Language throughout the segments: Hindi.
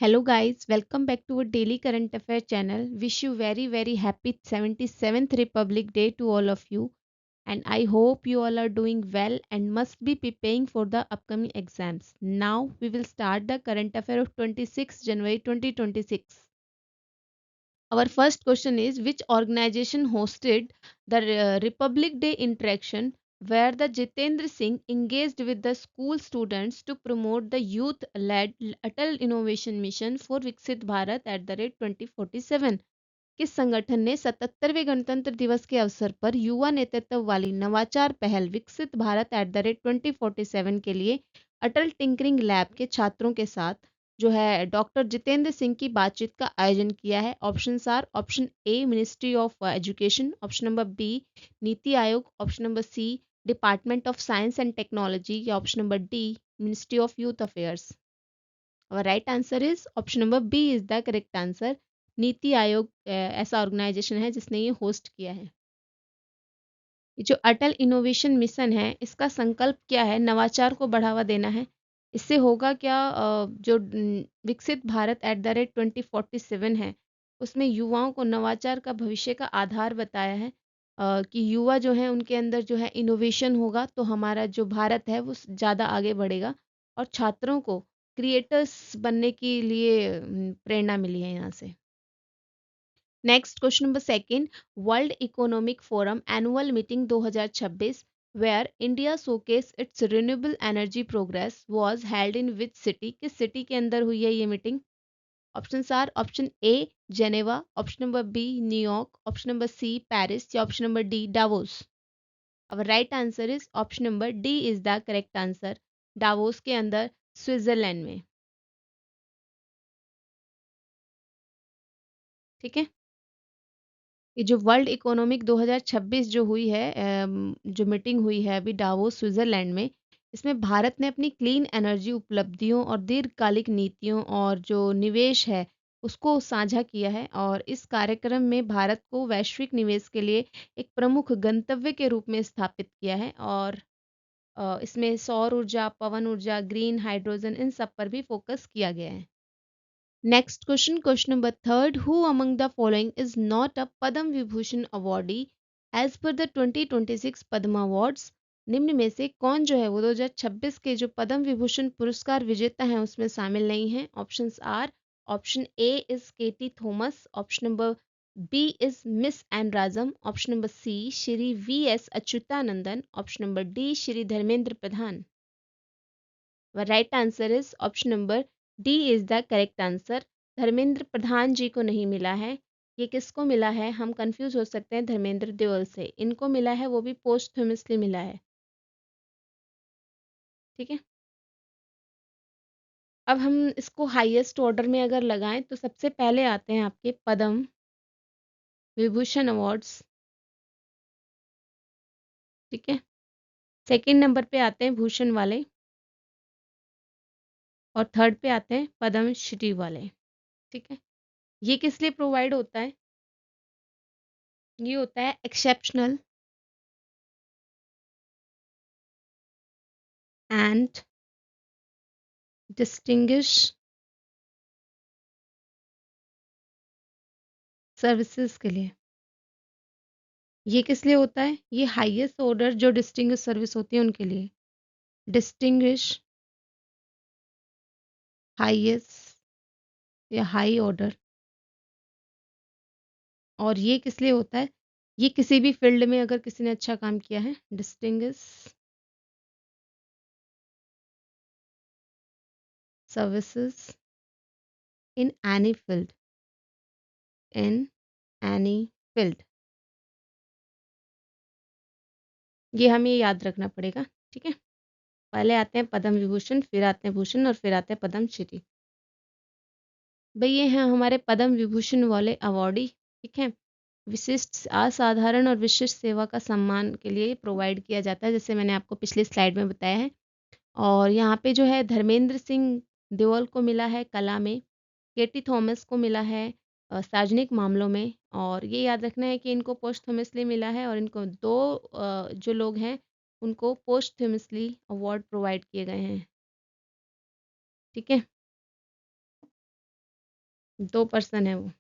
Hello guys, welcome back to our daily current affair channel. Wish you very happy 77th Republic Day to all of you, and I hope you all are doing well and must be preparing for the upcoming exams. Now we will start the current affair of 26 January 2026. Our first question is, which organization hosted the Republic Day interaction where the Jitendra Singh engaged with the school students to promote the youth led Atal Innovation Mission for Viksit Bharat at the rate 2047? किस संगठन ने 77वें गणतंत्र दिवस के अवसर पर युवा नेतृत्व वाली नवाचार पहल विकसित भारत एट द रेट 2047 के लिए अटल टिंकरिंग लैब के छात्रों के साथ जो है डॉक्टर जितेंद्र सिंह की बातचीत का आयोजन किया है? Option are, option A ministry of education, option number B Niti Aayog, option number C department of science and technology, या option number D ministry of youth affairs. और right answer is option number B is the correct answer. Niti Aayog ऐसा ऑर्गेनाइजेशन है जिसने ये होस्ट किया है। जो अटल इनोवेशन मिशन है इसका संकल्प क्या है? नवाचार को बढ़ावा देना है। इससे होगा क्या, जो विकसित भारत एट द रेट 2047 है उसमें युवाओं को नवाचार का भविष्य का आधार बताया है, कि युवा जो है उनके अंदर जो है इनोवेशन होगा तो हमारा जो भारत है वो ज़्यादा आगे बढ़ेगा। और छात्रों को क्रिएटर्स बनने के लिए प्रेरणा मिली है यहाँ से। Next question number second, world economic forum annual meeting 2026 where India showcase its renewable energy progress was held in which city? किस सिटी के अंदर हुई है ये मीटिंग? Option are, option A Geneva, option number B New York, option number C Paris, या ऑप्शन नंबर डी डावोस। अब right answer is option number D is the correct answer. Davos के अंदर, स्विट्जरलैंड में। ठीक है, ये जो वर्ल्ड इकोनॉमिक 2026 जो हुई है, जो मीटिंग हुई है अभी डावोस स्विट्जरलैंड में, इसमें भारत ने अपनी क्लीन एनर्जी उपलब्धियों और दीर्घकालिक नीतियों और जो निवेश है उसको साझा किया है। और इस कार्यक्रम में भारत को वैश्विक निवेश के लिए एक प्रमुख गंतव्य के रूप में स्थापित किया है। और इसमें सौर ऊर्जा, पवन ऊर्जा, ग्रीन हाइड्रोजन, इन सब पर भी फोकस किया गया है। Next question number third. Who among the following is not a Padam Vibhushan awardee as per the 2026 Padma Awards? निम्न में से कौन जो है वो 2026 के जो पद्म विभूषण पुरस्कार विजेता हैं उसमें शामिल नहीं है? Options are, option A is KT Thomas, option number B is miss N Rajam, option number C Shri V S Achuthanandan, option number D Shri Dharmendra Pradhan. Right answer is option number D is the correct answer. Dharmendra Pradhan ji को नहीं मिला है। ये किसको मिला है? हम कंफ्यूज हो सकते हैं धर्मेंद्र देओल से। इनको मिला है वो भी पोस्टह्यूमसली मिला है। ठीक है, अब हम इसको हाईएस्ट ऑर्डर में अगर लगाएं तो सबसे पहले आते हैं आपके पद्म विभूषण अवार्ड्स। ठीक है, सेकंड नंबर पे आते हैं भूषण वाले, और थर्ड पे आते हैं पद्म श्री वाले। ठीक है, ये किस लिए प्रोवाइड होता है? ये होता है एक्सेप्शनल एंड डिस्टिंग्विश सर्विसेज के लिए। ये किस लिए होता है? ये हाईएस्ट ऑर्डर जो डिस्टिंग्विश सर्विस होती है उनके लिए। डिस्टिंग्विश हाईएस्ट या हाई ऑर्डर। और ये किस लिए होता है? ये किसी भी फील्ड में अगर किसी ने अच्छा काम किया है, distinguish services in any field, in any field. ये हमें याद रखना पड़ेगा। ठीक है, पहले आते हैं पद्म विभूषण, फिर आते हैं भूषण, और फिर आते हैं पद्म श्री। भाई ये हैं हमारे पद्म विभूषण वाले अवॉर्डी। ठीक है, विशिष्ट असाधारण और विशिष्ट सेवा का सम्मान के लिए प्रोवाइड किया जाता है, जैसे मैंने आपको पिछली स्लाइड में बताया है। और यहाँ पे जो है धर्मेंद्र सिंह देओल को मिला है कला में, केटी थॉमस को मिला है सार्वजनिक मामलों में। और ये याद रखना है कि इनको पोस्टह्यूमसली मिला है, और इनको दो जो लोग हैं उनको पोस्टह्यूमसली अवार्ड प्रोवाइड किए गए हैं। ठीक है, 2% है वो।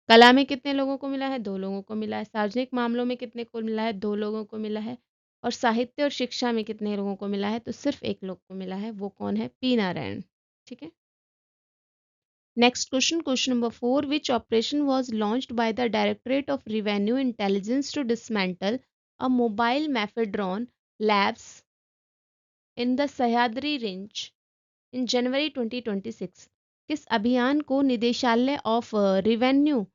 कला में कितने लोगों को मिला है? 2 लोगों को मिला है। सार्वजनिक मामलों में कितने को मिला है? 2 लोगों को मिला है। और साहित्य और शिक्षा में कितने लोगों को मिला है? तो सिर्फ 1 लोग को मिला है। वो कौन है? पी नारायण। ठीक है। Next question, question number 4, which operation was launched by the directorate of revenue intelligence to dismantle a mobile mephedrone labs in the Sahyadri range in January 2026? किस अभियान को निदेशालय ऑफ रेवेन्यू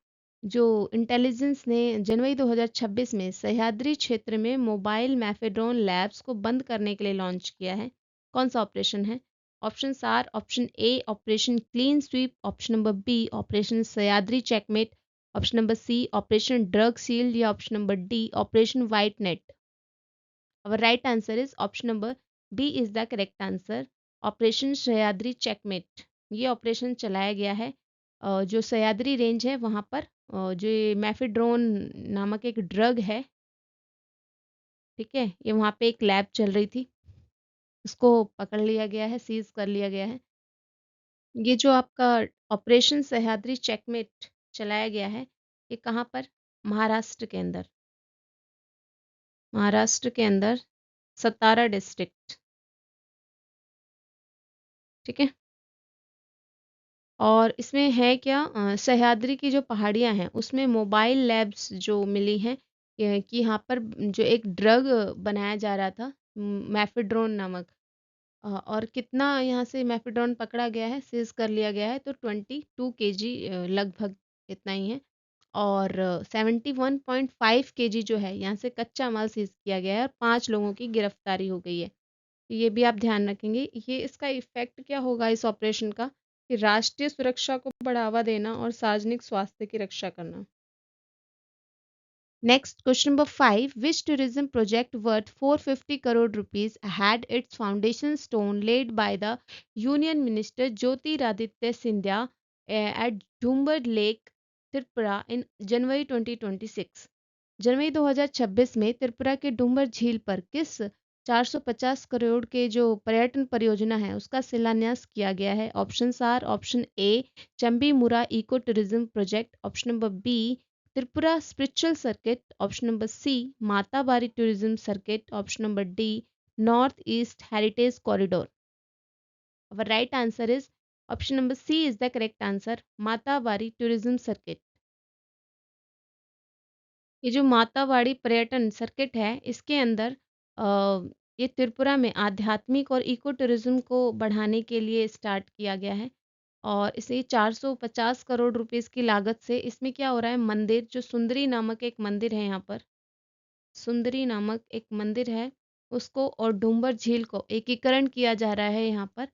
जो इंटेलिजेंस ने जनवरी 2026 में सह्याद्री क्षेत्र में मोबाइल मैफेड्रोन लैब्स को बंद करने के लिए लॉन्च किया है? कौन सा ऑपरेशन है? Option are, option A operation clean sweep, option number B operation Sahyadri checkmate, option number C operation drug sealed, या option number D operation white net? Our right answer is option number B is the correct answer. Operation Sahyadri checkmate ये ऑपरेशन चलाया गया है जो सह्याद्री रेंज है वहाँ पर जो ये मैफेड्रोन नामक एक ड्रग है, ठीक है, ये वहाँ पे एक लैब चल रही थी, उसको पकड़ लिया गया है, सीज कर लिया गया है। ये जो आपका ऑपरेशन सह्याद्री चेकमेट चलाया गया है, ये कहाँ पर? महाराष्ट्र के अंदर, महाराष्ट्र के अंदर सतारा डिस्ट्रिक्ट, ठीक है। और इसमें है क्या, सह्याद्री की जो पहाड़ियाँ हैं उसमें मोबाइल लैब्स जो मिली हैं कि यहाँ पर जो एक ड्रग बनाया जा रहा था मैफेड्रोन नामक, और कितना यहाँ से मैफेड्रोन पकड़ा गया है, सीज कर लिया गया है, तो 22 kg लगभग इतना ही है। और 71.5 kg जो है यहाँ से कच्चा माल सीज किया गया है, और 5 लोगों की गिरफ्तारी हो गई है। तो ये भी आप ध्यान रखेंगे। ये इसका इफ़ेक्ट क्या होगा इस ऑपरेशन का, कि राष्ट्रीय सुरक्षा को बढ़ावा देना और सार्वजनिक स्वास्थ्य की रक्षा करना। Next question number 5, which tourism project worth 450 crore rupees had its foundation stone laid by the union minister Jyotiraditya Scindia at Dumboor lake Tripura in January 2026? जनवरी 2026 में त्रिपुरा के डूम्बर झील पर किस 450 करोड़ के जो पर्यटन परियोजना है उसका शिलान्यास किया गया है? Option are, option A Chabimura eco tourism project, option number B Tripura spiritual circuit, option number C Matabari tourism circuit, option number D north east heritage corridor? Our right answer is option number C is the correct answer, Matabari tourism circuit. ये जो मातावाड़ी पर्यटन सर्किट है इसके अंदर ये त्रिपुरा में आध्यात्मिक और इको टूरिज्म को बढ़ाने के लिए स्टार्ट किया गया है, और इसे 450 करोड़ रुपीस की लागत से इसमें क्या हो रहा है, मंदिर जो सुंदरी नामक एक मंदिर है यहाँ पर, सुंदरी नामक एक मंदिर है, उसको और डूम्बर झील को एकीकरण किया जा रहा है यहाँ पर,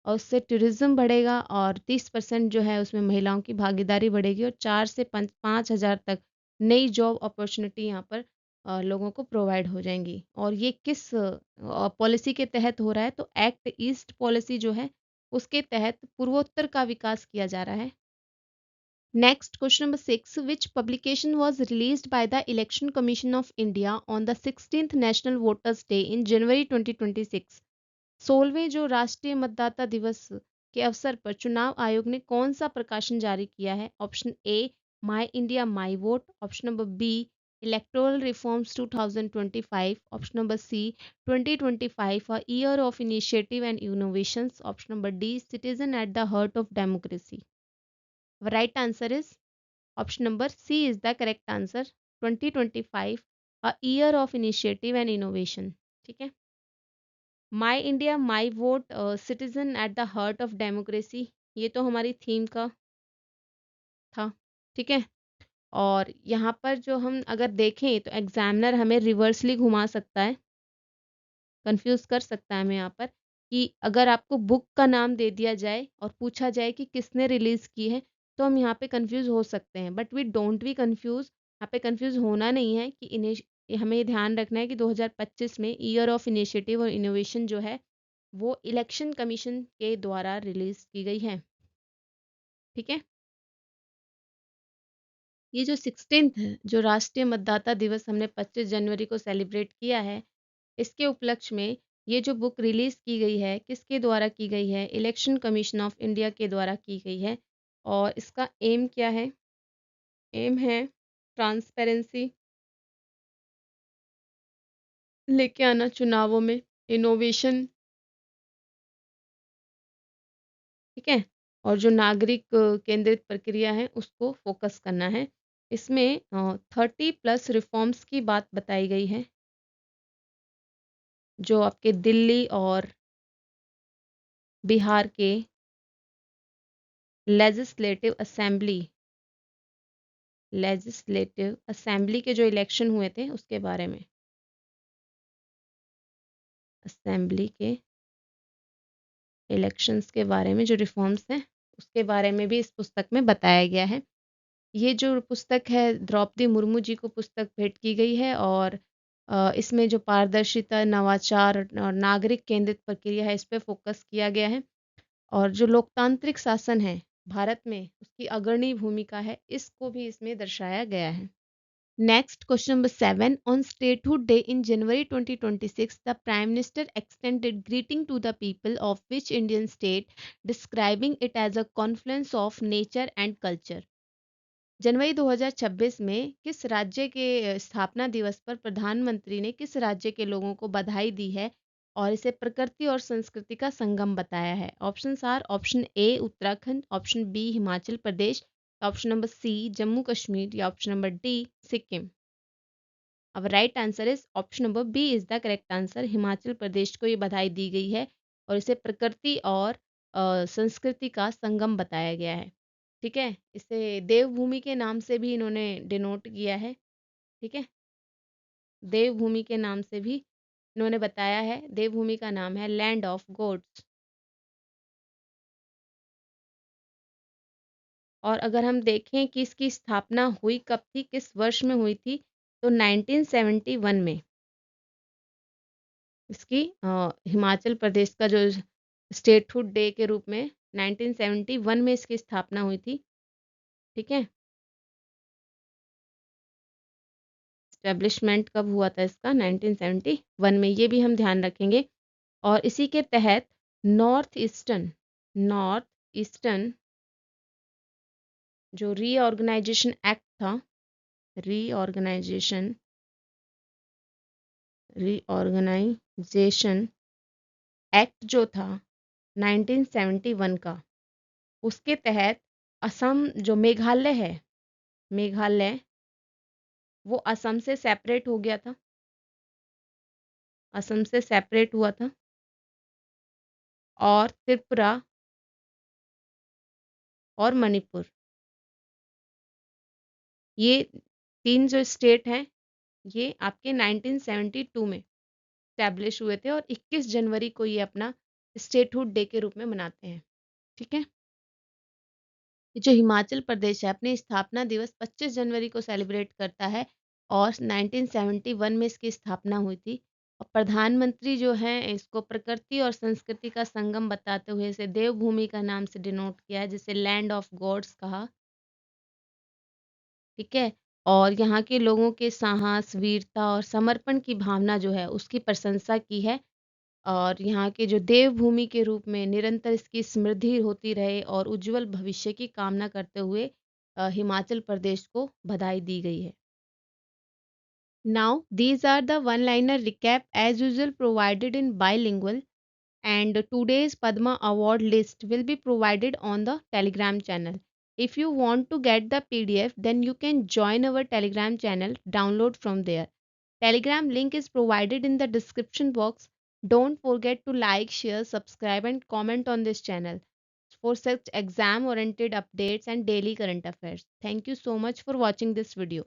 और उससे टूरिज्म बढ़ेगा और 30% जो है उसमें महिलाओं की भागीदारी बढ़ेगी, और 4 से 5,000 तक नई जॉब अपॉर्चुनिटी यहाँ पर लोगों को प्रोवाइड हो जाएंगी। और ये किस पॉलिसी के तहत हो रहा है, तो एक्ट ईस्ट पॉलिसी जो है उसके तहत पूर्वोत्तर का विकास किया जा रहा है। Next, question number 6. Which publication was released by the Election Commission of India on the 16th National Voters Day in January 2026? 16वें जो राष्ट्रीय मतदाता दिवस के अवसर पर चुनाव आयोग ने कौन सा प्रकाशन जारी किया है? Option A my India my vote, option number B electoral reforms 2025, option number C 2025 a year of initiative and innovations, option number D citizen at the heart of democracy? Right answer is option number C is the correct answer, 2025 a year of initiative and innovation. ठीक है। My India my vote citizen at the heart of democracy, ये तो हमारी थीम का था, ठीक है। और यहाँ पर जो हम अगर देखें तो एग्जामिनर हमें रिवर्सली घुमा सकता है, कंफ्यूज कर सकता है हमें यहाँ पर, कि अगर आपको बुक का नाम दे दिया जाए और पूछा जाए कि किसने रिलीज की है, तो हम यहाँ पे कंफ्यूज हो सकते हैं, but we don't be confuse, यहाँ पे कंफ्यूज होना नहीं है कि हमें ये ध्यान रखना है कि 2025 में ईयर ऑफ इनिशिएटिव और इनोवेशन जो है वो इलेक्शन कमीशन के द्वारा रिलीज की गई है, ठीक है। ये जो 16th है जो राष्ट्रीय मतदाता दिवस हमने 25 जनवरी को सेलिब्रेट किया है, इसके उपलक्ष्य में ये जो बुक रिलीज़ की गई है, किसके द्वारा की गई है? इलेक्शन कमीशन ऑफ इंडिया के द्वारा की गई है। और इसका एम क्या है? एम है ट्रांसपेरेंसी लेके आना चुनावों में, इनोवेशन, ठीक है? और जो नागरिक केंद्रित प्रक्रिया है उसको फोकस करना है। इसमें 30 प्लस रिफॉर्म्स की बात बताई गई है, जो आपके दिल्ली और बिहार के लेजिस्लेटिव असेंबली के जो इलेक्शन हुए थे उसके बारे में, असेंबली के इलेक्शंस के बारे में जो रिफॉर्म्स हैं उसके बारे में भी इस पुस्तक में बताया गया है। ये जो पुस्तक है द्रौपदी मुर्मू जी को पुस्तक भेंट की गई है, और इसमें जो पारदर्शिता, नवाचार और नागरिक केंद्रित प्रक्रिया है इस पे फोकस किया गया है, और जो लोकतांत्रिक शासन है भारत में उसकी अग्रणी भूमिका है इसको भी इसमें दर्शाया गया है। Next, question number 7. On Statehood Day in January 2026, the Prime Minister extended greeting to the people of which Indian state, describing it as a confluence of nature and culture. जनवरी 2026 में किस राज्य के स्थापना दिवस पर प्रधानमंत्री ने किस राज्य के लोगों को बधाई दी है और इसे प्रकृति और संस्कृति का संगम बताया है? Options are, option A Uttarakhand, option B Himachal Pradesh, option number C Jammu Kashmir, या ऑप्शन नंबर डी सिक्किम। अब right answer is option number B is the correct answer. Himachal Pradesh को ये बधाई दी गई है और इसे प्रकृति और संस्कृति का संगम बताया गया है। ठीक है, इसे देवभूमि के नाम से भी इन्होंने डिनोट किया है। ठीक है, देवभूमि के नाम से भी इन्होंने बताया है। देवभूमि का नाम है लैंड ऑफ गॉड्स। और अगर हम देखें कि इसकी स्थापना हुई कब थी, किस वर्ष में हुई थी, तो 1971 में इसकी हिमाचल प्रदेश का जो स्टेटहुड डे के रूप में 1971 में इसकी स्थापना हुई थी। ठीक है, एस्टेब्लिशमेंट कब हुआ था इसका? 1971 में, ये भी हम ध्यान रखेंगे। और इसी के तहत नॉर्थ ईस्टर्न जो रीऑर्गेनाइजेशन एक्ट था, रीऑर्गेनाइजेशन रीऑर्गेनाइजेशन एक्ट जो था 1971 का, उसके तहत असम जो मेघालय है, मेघालय वो असम से सेपरेट हो गया था, असम से सेपरेट हुआ था। और त्रिपुरा और मणिपुर, ये तीन जो स्टेट हैं ये आपके 1972 में स्टैब्लिश हुए थे और 21 जनवरी को ये अपना स्टेटहुड डे के रूप में मनाते हैं। ठीक है, जो हिमाचल प्रदेश है अपनी स्थापना दिवस 25 जनवरी को सेलिब्रेट करता है और 1971 में इसकी स्थापना हुई थी। और प्रधानमंत्री जो हैं इसको प्रकृति और संस्कृति का संगम बताते हुए इसे देवभूमि का नाम से डिनोट किया है, जिसे लैंड ऑफ गॉड्स कहा। ठीक है, और यहाँ के लोगों के साहस, वीरता और समर्पण की भावना जो है उसकी प्रशंसा की है, और यहाँ के जो देवभूमि के रूप में निरंतर इसकी समृद्धि होती रहे और उज्जवल भविष्य की कामना करते हुए हिमाचल प्रदेश को बधाई दी गई है। Now, these are the one-liner recap as usual provided in bilingual, and today's Padma Award list will be provided on the Telegram channel. If you want to get the PDF, then you can join our Telegram channel, download from there. Telegram link is provided in the description box. Don't forget to like, share, subscribe and comment on this channel for such exam oriented updates and daily current affairs. Thank you so much for watching this video.